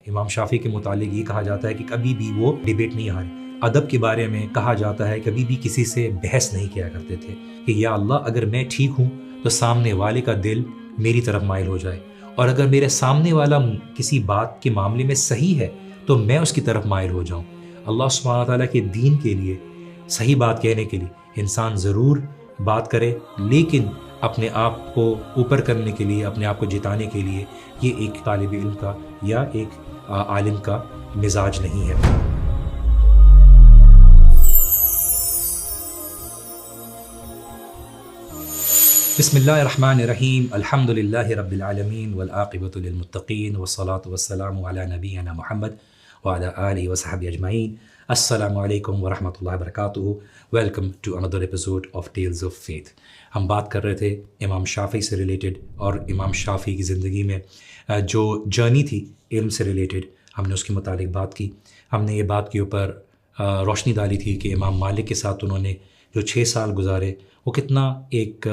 امام شافعی کے متعلق یہ کہا جاتا ہے کہ کبھی بھی وہ ڈیبیٹ نہیں ہارے۔ ادب کے بارے میں کہا جاتا ہے کبھی بھی کسی سے بحث نہیں کیا کرتے تھے کہ یا اللہ اگر میں ٹھیک ہوں تو سامنے والے کا دل میری طرف مائل ہو جائے، اور اگر میرے سامنے والا کسی بات کے معاملے میں صحیح ہے تو میں اس کی طرف مائل ہو جاؤں۔ اللہ سبحانہ تعالیٰ کے دین کے لیے، صحیح بات کہنے کے لیے انسان ضرور بات کرے، لیکن اپنے آپ کو اوپر کرنے کے لیے، اپنے آپ کو جتانے کے لیے یہ ایک طالب علم کا یا ایک عالم کا مزاج نہیں ہے۔ بسم اللہ الرحمن الرحیم، الحمد للہ رب العالمین والعاقبۃ للمتقین والصلاۃ والسلام علی نبینا محمد وعلی آلہ وصحبہ اجمعین۔ السلام علیکم ورحمۃ اللہ وبرکاتہ۔ Welcome to another episode of tales of faith. ہم بات کر رہے تھے امام شافعی سے ریلیٹڈ، اور امام شافعی کی زندگی میں جو جرنی تھی علم سے ریلیٹڈ، ہم نے اس کے متعلق بات کی۔ ہم نے یہ بات کے اوپر روشنی ڈالی تھی کہ امام مالک کے ساتھ انہوں نے جو 6 سال گزارے وہ کتنا ایک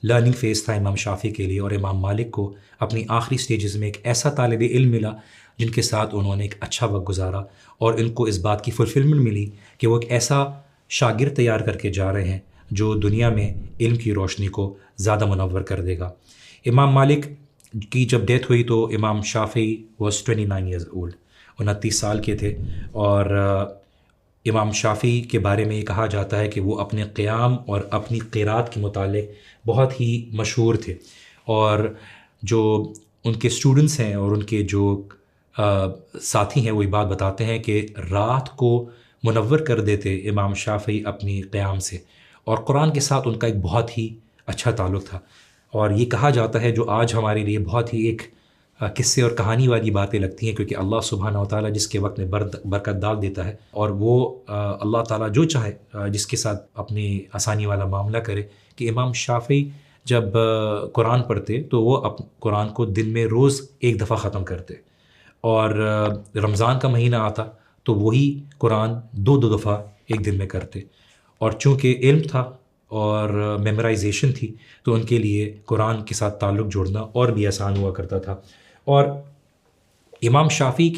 لرننگ فیز تھا امام شافعی کے لیے، اور امام مالک کو اپنی آخری سٹیجز میں ایک ایسا طالب علم ملا جن کے ساتھ انہوں نے ایک اچھا وقت گزارا، اور ان کو اس بات کی فلفلمنٹ ملی کہ وہ ایک ایسا شاگرد تیار کر کے جا رہے ہیں جو دنیا میں علم کی روشنی کو زیادہ منور کر دے گا۔ امام مالک کی جب ڈیتھ ہوئی تو امام شافعی واز 29 ایئرز اولڈ، 29 سال کے تھے، اور امام شافعی کے بارے میں یہ کہا جاتا ہے کہ وہ اپنے قیام اور اپنی قرات کے متعلق بہت ہی مشہور تھے، اور جو ان کے اسٹوڈنٹس ہیں اور ان کے جو ساتھی ہیں وہ یہ بات بتاتے ہیں کہ رات کو منور کر دیتے امام شافعی اپنی قیام سے، اور قرآن کے ساتھ ان کا ایک بہت ہی اچھا تعلق تھا۔ اور یہ کہا جاتا ہے، جو آج ہمارے لیے بہت ہی ایک قصے اور کہانی والی باتیں لگتی ہیں، کیونکہ اللہ سبحانہ و تعالیٰ جس کے وقت میں برکت ڈال دیتا ہے، اور وہ اللہ تعالیٰ جو چاہے جس کے ساتھ اپنی آسانی والا معاملہ کرے، کہ امام شافعی جب قرآن پڑھتے تو وہ قرآن کو دن میں روز ایک دفعہ ختم کرتے، اور رمضان کا مہینہ آتا تو وہی قرآن 2 دفعہ ایک دن میں کرتے، اور چونکہ علم تھا اور میمورائزیشن تھی تو ان کے لیے قرآن کے ساتھ تعلق جوڑنا اور بھی آسان ہوا کرتا تھا۔ اور امام شافعی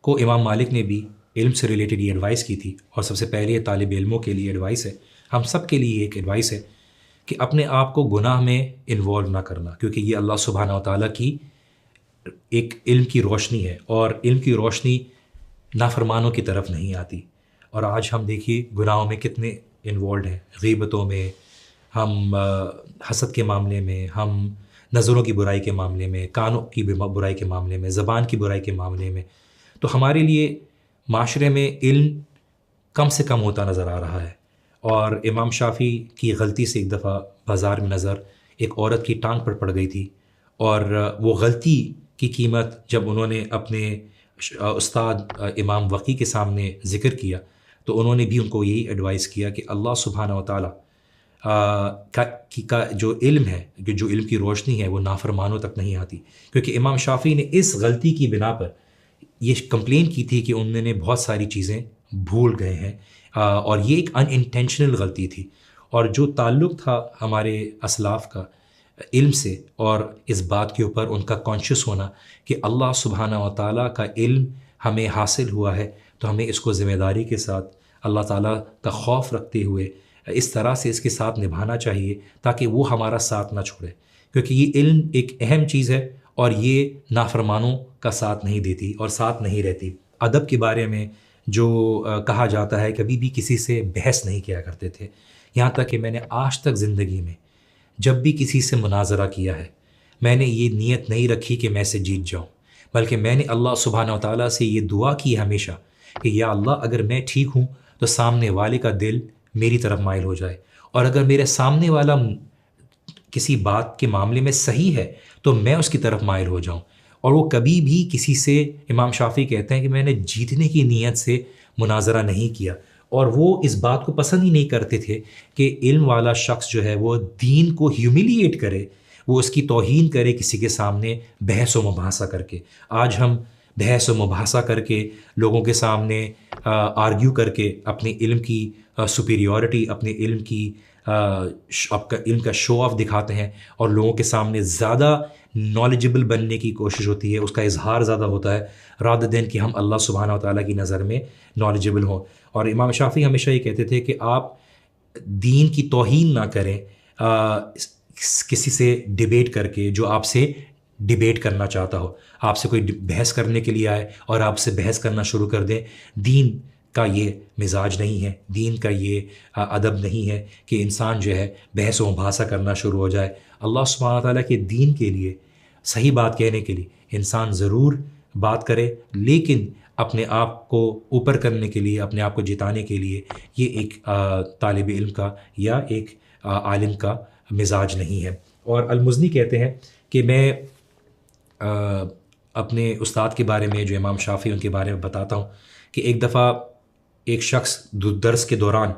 کو امام مالک نے بھی علم سے ریلیٹڈ یہ ایڈوائس کی تھی، اور سب سے پہلے یہ طالب علموں کے لیے ایڈوائس ہے، ہم سب کے لیے ایک ایڈوائس ہے کہ اپنے آپ کو گناہ میں انوالو نہ کرنا، کیونکہ یہ اللہ سبحانہ و تعالیٰ کی ایک علم کی روشنی ہے، اور علم کی روشنی نافرمانوں کی طرف نہیں آتی۔ اور آج ہم دیکھیے گناہوں میں کتنے انوالوڈ ہیں، غیبتوں میں، ہم حسد کے معاملے میں، ہم نظروں کی برائی کے معاملے میں، کانوں کی برائی کے معاملے میں، زبان کی برائی کے معاملے میں۔ تو ہمارے لیے معاشرے میں علم کم سے کم ہوتا نظر آ رہا ہے۔ اور امام شافعی کی غلطی سے ایک دفعہ بازار میں نظر ایک عورت کی ٹانگ پر پڑ گئی تھی، اور وہ غلطی کی قیمت جب انہوں نے اپنے استاد امام وقی کے سامنے ذکر کیا تو انہوں نے بھی ان کو یہی ایڈوائس کیا کہ اللہ سبحانہ و تعالیٰ کا جو علم ہے، جو علم کی روشنی ہے، وہ نافرمانوں تک نہیں آتی، کیونکہ امام شافعی نے اس غلطی کی بنا پر یہ کمپلین کی تھی کہ انہوں نے بہت ساری چیزیں بھول گئے ہیں، اور یہ ایک انٹینشنل غلطی تھی۔ اور جو تعلق تھا ہمارے اسلاف کا علم سے، اور اس بات کے اوپر ان کا کانشیس ہونا کہ اللہ سبحانہ و تعالیٰ کا علم ہمیں حاصل ہوا ہے، تو ہمیں اس کو ذمہ داری کے ساتھ اللہ تعالیٰ کا خوف رکھتے ہوئے اس طرح سے اس کے ساتھ نبھانا چاہیے تاکہ وہ ہمارا ساتھ نہ چھوڑے، کیونکہ یہ علم ایک اہم چیز ہے اور یہ نافرمانوں کا ساتھ نہیں دیتی اور ساتھ نہیں رہتی۔ ادب کے بارے میں جو کہا جاتا ہے کبھی بھی کسی سے بحث نہیں کیا کرتے تھے، یہاں تک کہ میں نے آج تک زندگی میں جب بھی کسی سے مناظرہ کیا ہے، میں نے یہ نیت نہیں رکھی کہ میں اسے جیت جاؤں، بلکہ میں نے اللہ سبحانہ و تعالیٰ سے یہ دعا کی ہمیشہ کہ یا اللہ اگر میں ٹھیک ہوں تو سامنے والے کا دل میری طرف مائل ہو جائے، اور اگر میرے سامنے والا کسی بات کے معاملے میں صحیح ہے تو میں اس کی طرف مائل ہو جاؤں۔ اور وہ کبھی بھی کسی سے، امام شافعی کہتے ہیں کہ میں نے جیتنے کی نیت سے مناظرہ نہیں کیا، اور وہ اس بات کو پسند ہی نہیں کرتے تھے کہ علم والا شخص جو ہے وہ دین کو ہیوملیٹ کرے، وہ اس کی توہین کرے کسی کے سامنے بحث و مباحثہ کر کے۔ آج ہم بحث و مباحثہ کر کے لوگوں کے سامنے آرگیو کر کے اپنے علم کی سپیریورٹی، اپنے علم کی آپ کا علم کا شو آف دکھاتے ہیں اور لوگوں کے سامنے زیادہ نالجبل بننے کی کوشش ہوتی ہے، اس کا اظہار زیادہ ہوتا ہے رادر دین کہ ہم اللہ سبحانہ و تعالیٰ کی نظر میں نالجبل ہوں. اور امام شافعی ہمیشہ یہ کہتے تھے کہ آپ دین کی توہین نہ کریں کسی سے ڈیبیٹ کر کے، جو آپ سے ڈیبیٹ کرنا چاہتا ہو، آپ سے کوئی بحث کرنے کے لیے آئے اور آپ سے بحث کرنا شروع کر دیں. دین کا یہ مزاج نہیں ہے، دین کا یہ ادب نہیں ہے کہ انسان جو ہے بحث و مباحثہ کرنا شروع ہو جائے. اللہ سبحانہ تعالیٰ کے دین کے لیے صحیح بات کہنے کے لیے انسان ضرور بات کرے، لیکن اپنے آپ کو اوپر کرنے کے لیے، اپنے آپ کو جتانے کے لیے یہ ایک طالب علم کا یا ایک عالم کا مزاج نہیں ہے. اور المزنی کہتے ہیں کہ میں اپنے استاد کے بارے میں جو امام شافعی ان کے بارے میں بتاتا ہوں کہ ایک دفعہ ایک شخص درس کے دوران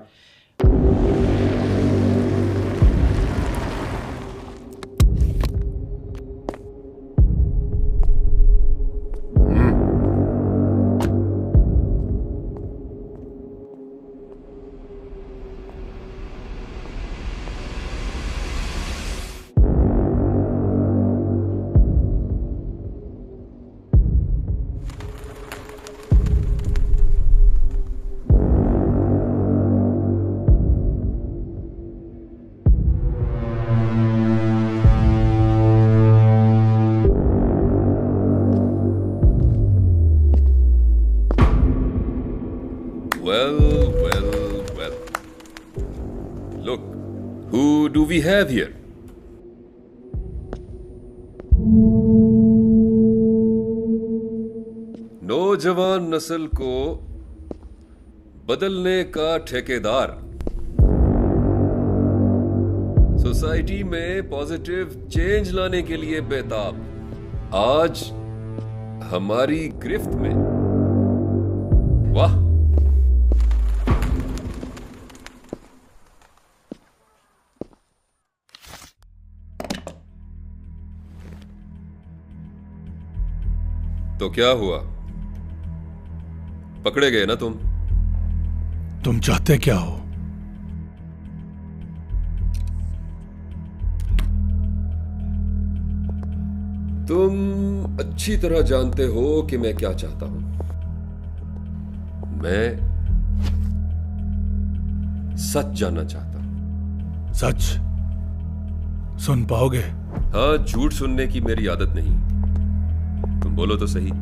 Well. Look, who do we have here? نوجوان نسل کو بدلنے کا ٹھیکیدار، سوسائٹی میں پازیٹیو چینج لانے کے لیے بےتاب، آج ہماری گرفت میں. واہ، تو کیا ہوا؟ پکڑے گئے نا تم چاہتے کیا ہو؟ تم اچھی طرح جانتے ہو کہ میں کیا چاہتا ہوں. میں سچ جاننا چاہتا ہوں. سچ سن پاؤ گے؟ ہاں، جھوٹ سننے کی میری عادت نہیں. تم بولو تو صحیح.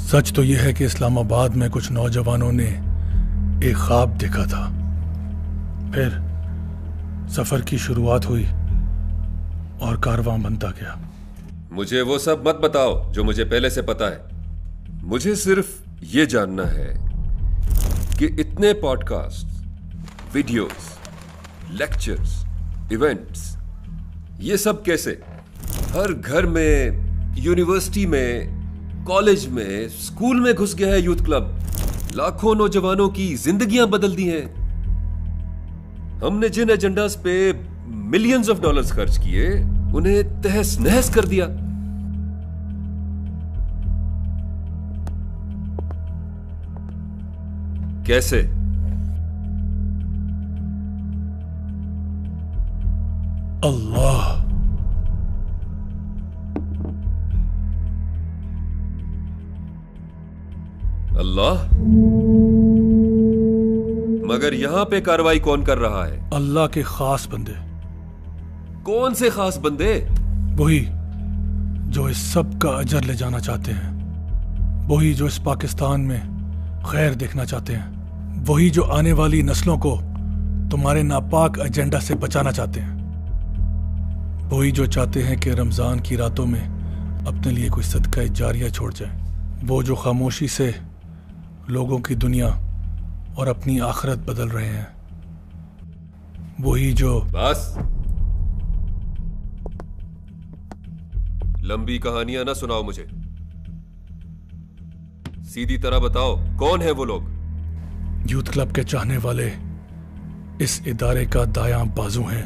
سچ تو یہ ہے کہ اسلام آباد میں کچھ نوجوانوں نے ایک خواب دیکھا تھا، پھر سفر کی شروعات ہوئی اور کارواں بنتا گیا. مجھے وہ سب مت بتاؤ جو مجھے پہلے سے پتا ہے. مجھے صرف یہ جاننا ہے کہ اتنے podcast, videos, lectures, events, یہ سب کیسے؟ ہر گھر میں، یونیورسٹی میں، کالج میں، اسکول میں گھس گیا ہے یوتھ کلب. لاکھوں نوجوانوں کی زندگیاں بدل دی ہیں. ہم نے جن ایجنڈاز پہ ملینز آف ڈالرز خرچ کیے انہیں تہس نہس کر دیا. کیسے؟ اللہ. مگر یہاں پہ کاروائی کون کر رہا ہے؟ اللہ کے خاص بندے. کون سے خاص بندے؟ وہی جو اس سب کا اجر لے جانا چاہتے ہیں، وہی جو اس پاکستان میں خیر دیکھنا چاہتے ہیں، وہی جو آنے والی نسلوں کو تمہارے ناپاک ایجنڈا سے بچانا چاہتے ہیں، وہی جو چاہتے ہیں کہ رمضان کی راتوں میں اپنے لیے کوئی صدقہ جاریہ چھوڑ جائیں، وہ جو خاموشی سے لوگوں کی دنیا اور اپنی آخرت بدل رہے ہیں، وہی جو... بس لمبی کہانیاں نہ سناؤ مجھے، سیدھی طرح بتاؤ کون ہے وہ لوگ؟ یوتھ کلب کے چاہنے والے اس ادارے کا دایاں بازو ہیں.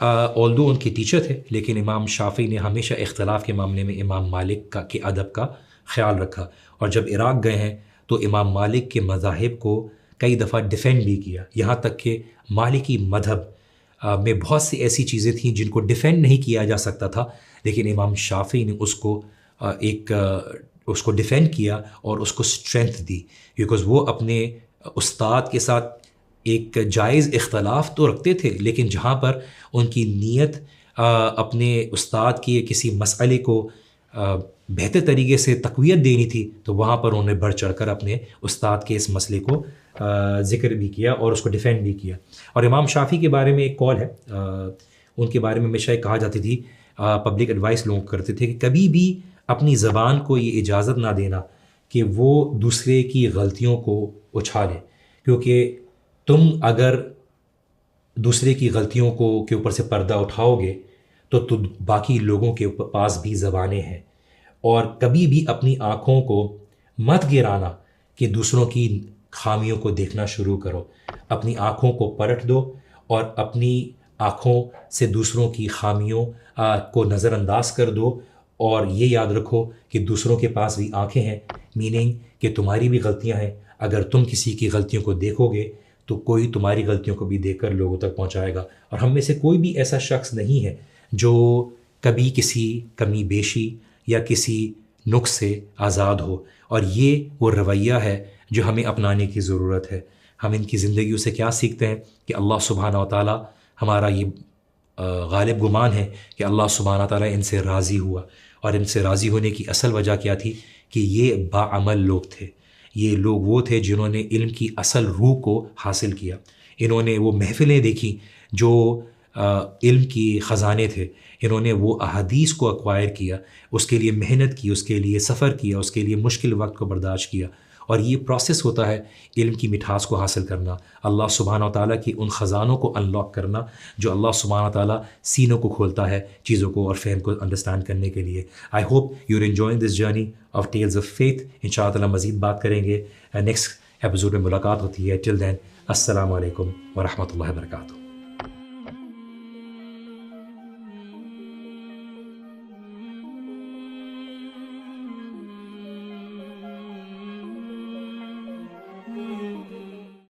although ان کے ٹیچر تھے، لیکن امام شافعی نے ہمیشہ اختلاف کے معاملے میں امام مالک کے ادب کا خیال رکھا، اور جب عراق گئے ہیں تو امام مالک کے مذاہب کو کئی دفعہ ڈیفینڈ بھی کیا، یہاں تک کہ مالکی مذہب میں بہت سی ایسی چیزیں تھیں جن کو ڈیفینڈ نہیں کیا جا سکتا تھا، لیکن امام شافعی نے اس کو ڈیفینڈ کیا اور اس کو اسٹرینتھ دی، بیکاز وہ اپنے استاد کے ساتھ ایک جائز اختلاف تو رکھتے تھے، لیکن جہاں پر ان کی نیت اپنے استاد کی کسی مسئلے کو بہتر طریقے سے تقویت دینی تھی، تو وہاں پر انہوں نے بڑھ چڑھ کر اپنے استاد کے اس مسئلے کو ذکر بھی کیا اور اس کو ڈیفینڈ بھی کیا۔ اور امام شافعی کے بارے میں ایک قول ہے، ان کے بارے میں ہمیشہ کہا جاتی تھی، پبلک ایڈوائس لوگ کرتے تھے کہ کبھی بھی اپنی زبان کو یہ اجازت نہ دینا کہ وہ دوسرے کی غلطیوں کو اچھالے، کیونکہ تم اگر دوسرے کی غلطیوں کے اوپر سے پردہ اٹھاؤ گے تو باقی لوگوں کے پاس بھی زبانیں ہیں، اور کبھی بھی اپنی آنکھوں کو مت گرانا کہ دوسروں کی خامیوں کو دیکھنا شروع کرو، اپنی آنکھوں کو پلٹ دو اور اپنی آنکھوں سے دوسروں کی خامیوں کو نظر انداز کر دو، اور یہ یاد رکھو کہ دوسروں کے پاس بھی آنکھیں ہیں، میننگ کہ تمہاری بھی غلطیاں ہیں، اگر تم کسی کی غلطیوں کو دیکھو گے تو کوئی تمہاری غلطیوں کو بھی دیکھ کر لوگوں تک پہنچائے گا، اور ہم میں سے کوئی بھی ایسا شخص نہیں ہے جو کبھی کسی کمی بیشی یا کسی نقص سے آزاد ہو، اور یہ وہ رویہ ہے جو ہمیں اپنانے کی ضرورت ہے۔ ہم ان کی زندگیوں سے کیا سیکھتے ہیں کہ اللہ سبحانہ و تعالیٰ، ہمارا یہ غالب گمان ہے کہ اللہ سبحانہ و تعالیٰ ان سے راضی ہوا، اور ان سے راضی ہونے کی اصل وجہ کیا تھی کہ یہ باعمل لوگ تھے، یہ لوگ وہ تھے جنہوں نے علم کی اصل روح کو حاصل کیا، انہوں نے وہ محفلیں دیکھی جو علم کی خزانے تھے، انہوں نے وہ احادیث کو ایکوائر کیا، اس کے لیے محنت کی، اس کے لیے سفر کیا، اس کے لیے مشکل وقت کو برداشت کیا، اور یہ پروسیس ہوتا ہے علم کی مٹھاس کو حاصل کرنا، اللہ سبحانہ و تعالیٰ کی ان خزانوں کو انلاک کرنا جو اللہ سبحانہ و تعالیٰ سینوں کو کھولتا ہے چیزوں کو اور فہم کو انڈرسٹینڈ کرنے کے لیے۔ I hope you are enjoying this journey of tales of faith. ان شاء اللہ مزید بات کریں گے، نیکسٹ ایپیسوڈ میں ملاقات ہوتی ہے۔ ٹل دین، السلام علیکم ورحمۃ اللہ وبرکاتہ۔